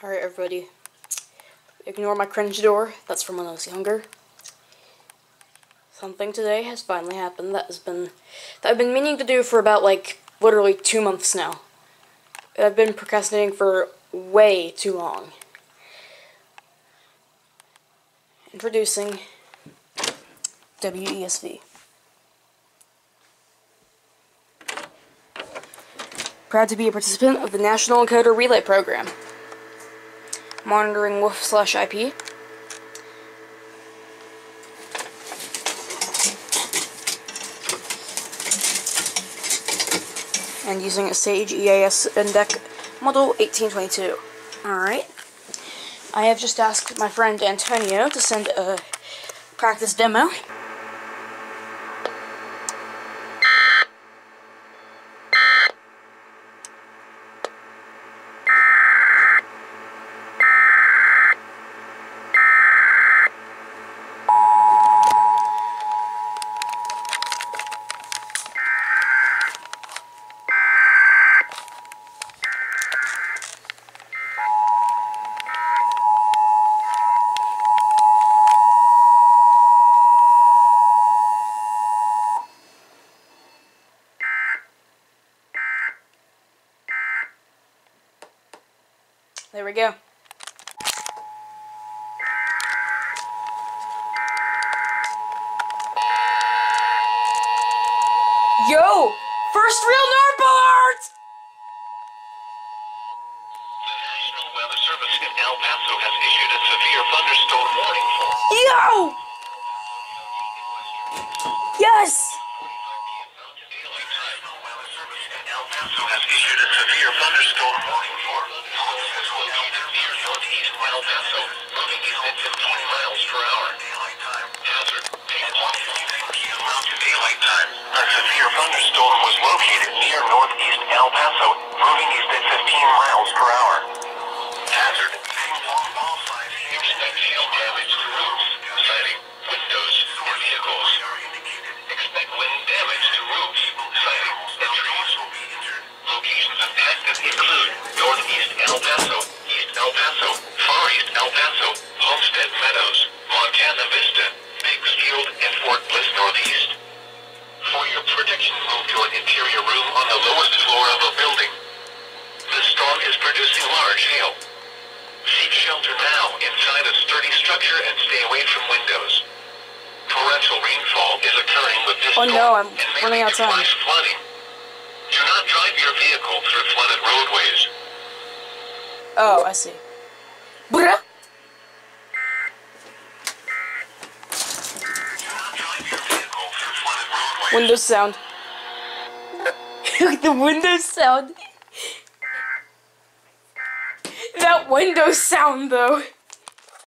Alright, everybody. Ignore my cringe door. That's from when I was younger. Something today has finally happened that I've been meaning to do for about, like, literally 2 months now. I've been procrastinating for way too long. Introducing Wesv. Proud to be a participant of the National Encoder Relay Program. Monitoring WOOF/IP. And using a Sage EAS Index Model 1822. Alright. I have just asked my friend Antonio to send a practice demo. There we go. Yo! First real Nerd alert! The National Weather Service in El Paso has issued a severe thunderstorm warning for... Yo! Yes! National Weather Service in El Paso has issued a severe thunderstorm warning for... near northeast El Paso, moving east at 15 miles per hour. Daylight time. Hazard. Mountain Daylight Time. A severe thunderstorm was located near northeast El Paso, moving east at 15 miles per hour. Hazard. Long ball size. Expect hail damage to roofs, siding, windows, or vehicles. Expect wind damage to roofs, siding, and trees. Locations of active include northeast El Paso, East El Paso, Far East El Paso, Homestead Meadows, Montana Vista, Bakersfield, and Fort Bliss Northeast. For your protection, move to an interior room on the lowest floor of a building. The storm is producing large hail. Seek shelter now inside a sturdy structure and stay away from windows. Torrential rainfall is occurring with this storm I'm and may running lead out to of time. flash flooding. Do not drive your vehicle through flooded roadways. Oh, I see. Bruh. Windows sound. The Windows sound. That Windows sound, though.